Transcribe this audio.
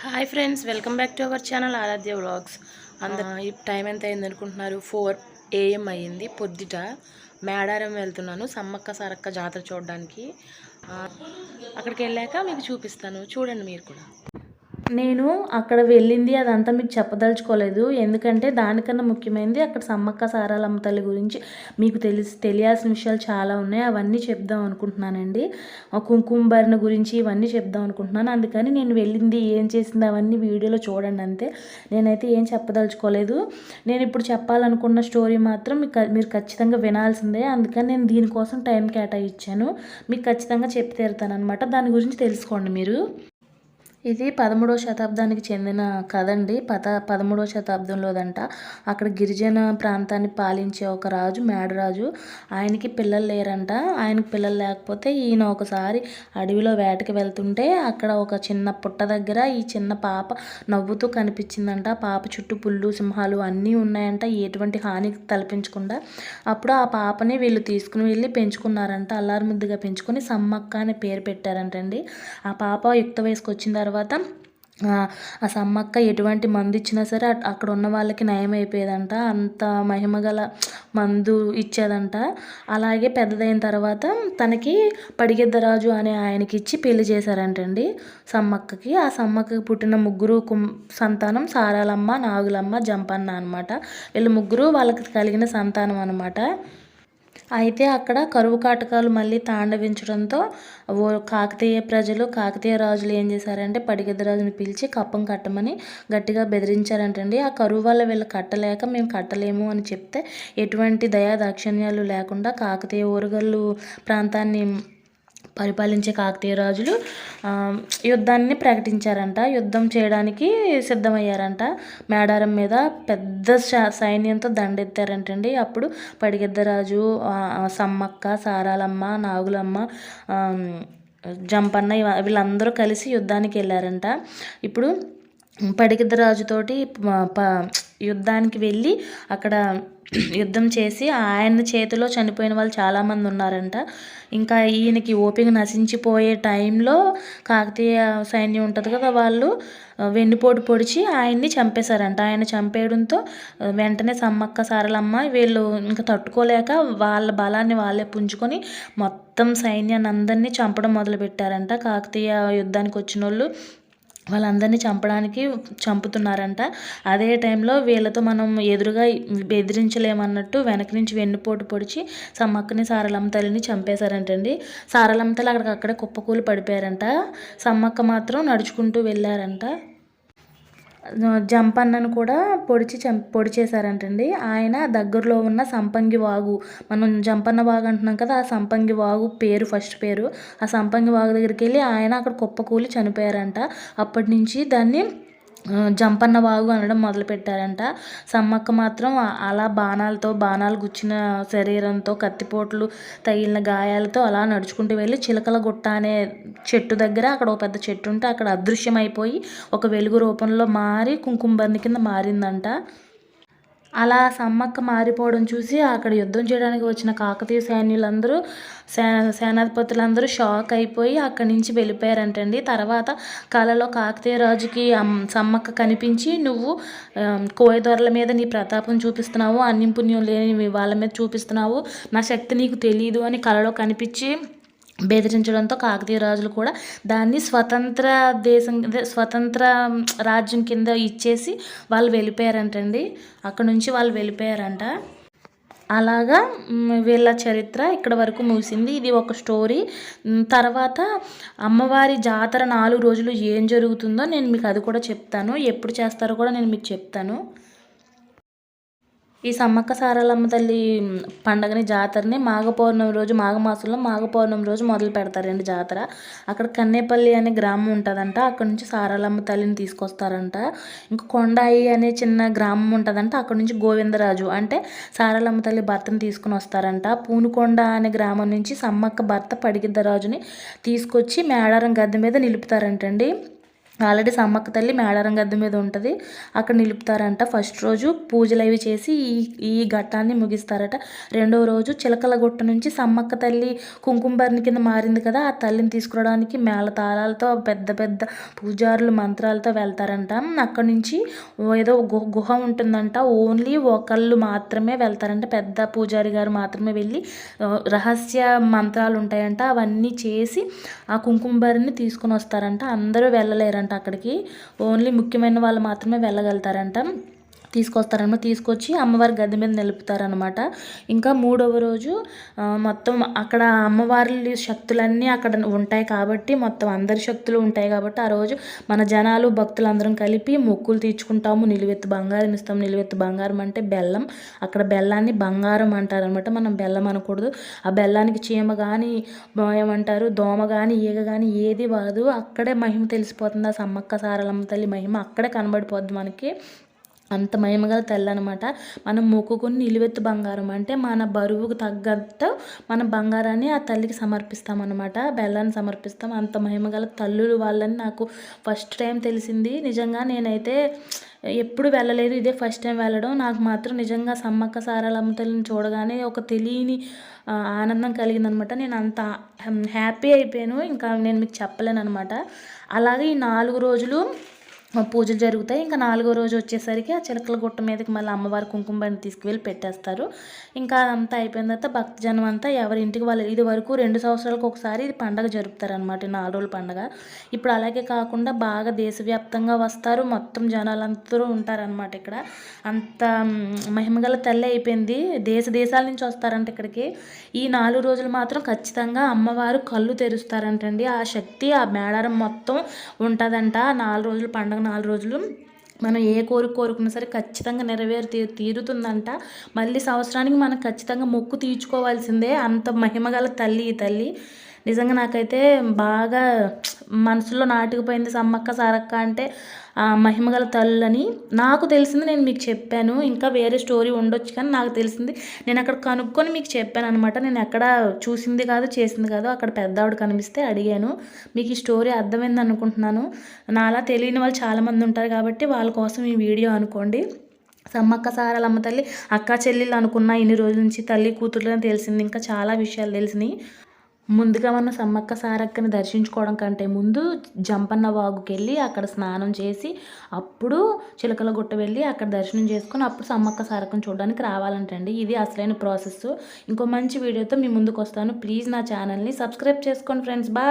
Hi friends, welcome back to our channel Aaradhya vlogs. ఈ time ఎంత అయింది అనుకుంటున్నారు? 4 AM అయ్యింది. పొద్దుట మేడారం వెళ్తున్నాను సమ్మక్క సారక్క జాతర చూడడానికి. అక్కడికి వెళ్ళాక మీకు చూపిస్తాను, చూడండి మీరు కూడా. నేను అక్కడ వెళ్ళింది అదంతా మీకు చెప్పదలుచుకోలేదు. ఎందుకంటే దానికన్నా ముఖ్యమైనది అక్కడ సమ్మక్క సారాలమ్మ తల్లి గురించి మీకు తెలియాల్సిన విషయాలు చాలా ఉన్నాయి. అవన్నీ చెప్దాం అనుకుంటున్నానండి. కుంకుమ భరణ గురించి ఇవన్నీ చెప్దాం అనుకుంటున్నాను. అందుకని నేను వెళ్ళింది ఏం చేసింది అవన్నీ వీడియోలో చూడండి అంతే. నేనైతే ఏం చెప్పదలుచుకోలేదు. నేను ఇప్పుడు చెప్పాలనుకున్న స్టోరీ మాత్రం మీరు ఖచ్చితంగా వినాల్సిందే. అందుకని నేను దీనికోసం టైం కేటాయించాను. మీకు ఖచ్చితంగా చెప్పి తీరుతాను అనమాట. దాని గురించి తెలుసుకోండి మీరు. ఇది 13వ శతాబ్దానికి చెందిన కథ అండి. 13వ శతాబ్దంలోదంట. అక్కడ గిరిజన ప్రాంతాన్ని పాలించే ఒక రాజు, మేడరాజు. ఆయనకి పిల్లలు లేరంట. ఆయనకి పిల్లలు లేకపోతే ఈయన ఒకసారి అడవిలో వేటకి వెళ్తుంటే అక్కడ ఒక చిన్న పుట్ట దగ్గర ఈ చిన్న పాప నవ్వుతూ కనిపించిందంట. పాప చుట్టూ పుళ్ళు, సింహాలు అన్నీ ఉన్నాయంట, ఎటువంటి హాని తలపించకుండా. అప్పుడు ఆ పాపని వీళ్ళు తీసుకుని వెళ్ళి పెంచుకున్నారంట. అల్లారు ముద్దుగా పెంచుకొని సమ్మక్క అనే పేరు పెట్టారంటండి. ఆ పాప యుక్త వయసుకు వచ్చిన తర్వాత ఆ సమ్మక్క ఎటువంటి మందు ఇచ్చినా సరే అక్కడ ఉన్న వాళ్ళకి నయం అయిపోయేదంట. అంత మహిమగల మందు ఇచ్చేదంట. అలాగే పెద్దదైన తర్వాత తనకి పడిగెద్దరాజు అనే ఆయనకి ఇచ్చి పెళ్లి చేశారంటండి సమ్మక్కకి. ఆ సమ్మక్కకి పుట్టిన ముగ్గురు సంతానం సారాలమ్మ, నాగులమ్మ, జంపన్న అనమాట. వీళ్ళు ముగ్గురు వాళ్ళకి కలిగిన సంతానం అనమాట. అయితే అక్కడ కరువు కాటకాలు మళ్ళీ తాండవించడంతో కాకతీయ ప్రజలు, కాకతీయ రాజులు ఏం చేశారంటే పడిగెద్దరాజుని పిలిచి కప్పం కట్టమని గట్టిగా బెదిరించారంటండి. ఆ కరువు వల్ల వీళ్ళు కట్టలేక మేము కట్టలేము అని చెప్తే ఎటువంటి దయా దాక్షిణ్యాలు లేకుండా కాకతీయ ఓరుగల్లు ప్రాంతాన్ని పరిపాలించే కాకతీయ రాజులు యుద్ధాన్ని ప్రకటించారంట. యుద్ధం చేయడానికి సిద్ధమయ్యారంట. మేడారం మీద పెద్ద సైన్యంతో దండెత్తారంటండి. అప్పుడు పడిగెద్దరాజు, సమ్మక్క, సారాలమ్మ, నాగులమ్మ, జంపన్న వీళ్ళందరూ కలిసి యుద్ధానికి వెళ్ళారంట. ఇప్పుడు పడిగెద్దరాజుతోటి యుద్ధానికి వెళ్ళి అక్కడ యుద్ధం చేసి ఆయన చేతిలో చనిపోయిన వాళ్ళు చాలామంది ఉన్నారంట. ఇంకా ఈయనకి ఓపిక నశించిపోయే టైంలో కాకతీయ సైన్యం ఉంటుంది కదా, వాళ్ళు వెన్నుపోటు పొడిచి ఆయన్ని చంపేశారంట. ఆయన చంపేయడంతో వెంటనే సమ్మక్క, సారలమ్మ వీళ్ళు ఇంకా తట్టుకోలేక వాళ్ళ బలాన్ని వాళ్ళే పుంజుకొని మొత్తం సైన్యాన్ని అందరినీ చంపడం మొదలుపెట్టారంట. కాకతీయ యుద్ధానికి వచ్చిన వాళ్ళు వాళ్ళందరినీ చంపుతున్నారంట. అదే టైంలో వీళ్ళతో మనం ఎదురుగా బెదిరించలేమన్నట్టు వెనక నుంచి వెన్నుపోటు పొడిచి సమ్మక్కని, సారలమ్మ తల్లిని చంపేశారంటండి. సారలమ్మ తల్లి అక్కడే కుప్పకూలి పడిపోయారంట. సమ్మక్క మాత్రం నడుచుకుంటూ వెళ్ళారంట. జంపన్నను కూడా పొడి చేశారంటండి. ఆయన దగ్గరలో ఉన్న సంపంగి వాగు, మనం జంపన్న వాగు అంటున్నాం కదా, ఆ సంపంగి వాగు ఫస్ట్ పేరు. ఆ సంపంగి వాగు దగ్గరికి వెళ్ళి ఆయన అక్కడ కుప్పకూలి చనిపోయారంట. అప్పటి నుంచి దాన్ని జంపన్న వాగు అనడం మొదలుపెట్టారంట. సమ్మక్క మాత్రం అలా బాణాలు గుచ్చిన శరీరంతో, కత్తిపోట్లు తగిలిన గాయాలతో అలా నడుచుకుంటూ వెళ్ళి చిలకల గుట్ట అనే చెట్టు దగ్గర అక్కడ ఒక పెద్ద చెట్టు ఉంటే అక్కడ అదృశ్యమైపోయి ఒక వెలుగు రూపంలో మారి కుంకుమబర్ణి కింద మారిందంట. అలా సమ్మక్క మారిపోవడం చూసి అక్కడ యుద్ధం చేయడానికి వచ్చిన కాకతీయ సైన్యులందరూ, సేనాధిపతులందరూ షాక్ అయిపోయి అక్కడి నుంచి వెళ్ళిపోయారంటండి. తర్వాత కళలో కాకతీయ రాజుకి సమ్మక్క కనిపించి, నువ్వు కోయదొరల మీద నీ ప్రతాపం చూపిస్తున్నావు, అన్యం పుణ్యం లేని వాళ్ళ మీద చూపిస్తున్నావు, నా శక్తి నీకు తెలియదు అని కళలో కనిపించి బెదిరించడంతో కాకతీయ రాజులు కూడా దాన్ని స్వతంత్ర రాజ్యం కింద ఇచ్చేసి వాళ్ళు వెళ్ళిపోయారంటండి. అక్కడ నుంచి వాళ్ళు వెళ్ళిపోయారంట. అలాగా వీళ్ళ చరిత్ర ఇక్కడ వరకు ముగిసింది. ఇది ఒక స్టోరీ. తర్వాత అమ్మవారి జాతర 4 రోజులు ఏం జరుగుతుందో నేను మీకు అది కూడా చెప్తాను. ఎప్పుడు చేస్తారో కూడా నేను మీకు చెప్తాను. ఈ సమ్మక్క సారలమ్మ తల్లి పండగని, జాతరని మాఘమాసంలో మాఘ పౌర్ణమి రోజు మొదలు పెడతారండి జాతర. అక్కడ కన్నేపల్లి అనే గ్రామం ఉంటుందంట. అక్కడ నుంచి సారలమ్మ తల్లిని తీసుకొస్తారంట. ఇంకా కొండాయి అనే చిన్న గ్రామం ఉంటుందంట. అక్కడ నుంచి గోవిందరాజు అంటే సారలమ్మ తల్లి భర్తను తీసుకుని వస్తారంట. పూనుకొండ అనే గ్రామం నుంచి సమ్మక్క భర్త పడిగిద్దరాజుని తీసుకొచ్చి మేడారం గద్దె మీద నిలుపుతారంటండి. ఆల్రెడీ సమ్మక్క తల్లి మేడారం గద్దె మీద ఉంటుంది, అక్కడ నిలుపుతారంట. ఫస్ట్ రోజు పూజలు అవి చేసి ఈ ఘట్టాన్ని ముగిస్తారట. రెండవ రోజు చిలకల గుట్ట నుంచి సమ్మక్క తల్లి కుంకుమభరణి కింద మారింది కదా, ఆ తల్లిని తీసుకురావడానికి మేళతాళాలతో పెద్ద పెద్ద పూజారులు మంత్రాలతో వెళ్తారంట. అక్కడ నుంచి ఏదో గుహ ఉంటుందంట, ఓన్లీ ఒకళ్ళు మాత్రమే వెళ్తారంట, పెద్ద పూజారి గారు మాత్రమే వెళ్ళి రహస్య మంత్రాలు ఉంటాయంట, అవన్నీ చేసి ఆ కుంకుమభరణిని తీసుకుని వస్తారంట. అందరూ వెళ్ళలేరంట అక్కడికి, ఓన్లీ ముఖ్యమైన వాళ్ళు మాత్రమే వెళ్ళగలుగుతారంట. తీసుకొచ్చి అమ్మవారి గద్దె మీద నిలుపుతారనమాట. ఇంకా మూడవ రోజు మొత్తం అక్కడ అమ్మవారి శక్తులన్నీ అక్కడ ఉంటాయి కాబట్టి, మొత్తం అందరి శక్తులు ఉంటాయి కాబట్టి, ఆ రోజు మన జనాలు భక్తులందరం కలిపి మొక్కులు తీర్చుకుంటాము. నిలువెత్తు బంగారం ఇస్తాం. నిలువెత్తు బంగారం అంటే బెల్లం, అక్కడ బెల్లాన్ని బంగారం అంటారనమాట, మనం బెల్లం అనకూడదు. ఆ బెల్లానికి చీమ కానీ ఏమంటారు దోమ కానీ ఈగ కానీ ఏది వాదు. అక్కడే మహిమ తెలిసిపోతుంది, ఆ సమ్మక్క సారలమ్మ తల్లి మహిమ అక్కడే కనబడిపోద్ది మనకి. అంత మహిమగల తల్లి అనమాట. మనం మొక్కుకుని నిలువెత్తు బంగారం అంటే మన బరువుకు తగ్గట్టు మన బంగారాన్ని ఆ తల్లికి సమర్పిస్తామన్నమాట, బెల్లాన్ని సమర్పిస్తాం. అంత మహిమగల తల్లులు వాళ్ళని నాకు ఫస్ట్ టైం తెలిసింది. నిజంగా నేనైతే ఎప్పుడు వెళ్ళలేదు, ఇదే ఫస్ట్ టైం వెళ్ళడం. నాకు మాత్రం నిజంగా సమ్మక్క సారలమ్మ తల్లిని చూడగానే ఒక తెలియని ఆనందం కలిగిందనమాట. నేను అంత హ్యాపీ అయిపోయాను, ఇంకా నేను మీకు చెప్పలేను అనమాట. అలాగే ఈ 4 రోజులు పూజలు జరుగుతాయి. ఇంకా 4వ రోజు వచ్చేసరికి ఆ చిలకల గుట్ట మీదకి మళ్ళీ అమ్మవారి కుంకుమని తీసుకువెళ్ళి పెట్టేస్తారు. ఇంకా అదంతా అయిపోయిన తర్వాత భక్తజనం అంతా ఎవరి ఇంటికి వాళ్ళు, ఇది వరకు 2 సంవత్సరాలకు ఒకసారి ఇది పండగ జరుపుతారనమాట, 4 రోజుల పండగ. ఇప్పుడు అలాగే కాకుండా బాగా దేశవ్యాప్తంగా వస్తారు, మొత్తం జనాలందరూ ఉంటారనమాట ఇక్కడ. అంత మహిమగల తల్లి అయిపోయింది, దేశాల నుంచి వస్తారంట ఇక్కడికి. ఈ 4 రోజులు మాత్రం ఖచ్చితంగా అమ్మవారు కళ్ళు తెరుస్తారంటండి. ఆ శక్తి ఆ మేడారం మొత్తం ఉంటుందంట. 4 రోజులు పండగ, 4 రోజులు మనం ఏ కోరుకున్నా సరే ఖచ్చితంగా తీరుతుందంట. మళ్ళీ సంవత్సరానికి మనం ఖచ్చితంగా మొక్కు తీర్చుకోవాల్సిందే, అంత మహిమగల తల్లి ఈ తల్లి. నిజంగా నాకైతే బాగా మనసులో నాటుకుపోయింది సమ్మక్క సారక్క అంటే మహిమగల తల్లని. నాకు తెలిసింది నేను మీకు చెప్పాను, ఇంకా వేరే స్టోరీ ఉండొచ్చు కానీ నాకు తెలిసింది నేను అక్కడ కనుక్కొని మీకు చెప్పాను అనమాట. నేను ఎక్కడ చూసింది కాదు చేసింది కాదు, అక్కడ పెద్ద ఆవిడ కనిపిస్తే అడిగాను. మీకు ఈ స్టోరీ అర్థమైంది అనుకుంటున్నాను. నాలా తెలియని వాళ్ళు చాలామంది ఉంటారు కాబట్టి వాళ్ళ కోసం ఈ వీడియో అనుకోండి. సమ్మక్క సారలమ్మ తల్లి అక్క చెల్లెళ్ళు అనుకున్న ఇన్ని రోజుల నుంచి తల్లి కూతుర్లని తెలిసింది, ఇంకా చాలా విషయాలు తెలిసినాయి. ముందుగా మనం సమ్మక్క సారక్కని దర్శించుకోవడం కంటే ముందు జంపన్న వాగుకి వెళ్ళి అక్కడ స్నానం చేసి అప్పుడు చిలకల గుట్ట వెళ్ళి అక్కడ దర్శనం చేసుకొని అప్పుడు సమ్మక్క సారక్కని చూడడానికి రావాలంటండి. ఇది అసలైన ప్రాసెస్. ఇంకో మంచి వీడియోతో మీ ముందుకు వస్తాను. ప్లీజ్ నా ఛానల్ని సబ్స్క్రైబ్ చేసుకోండి ఫ్రెండ్స్. బాయ్.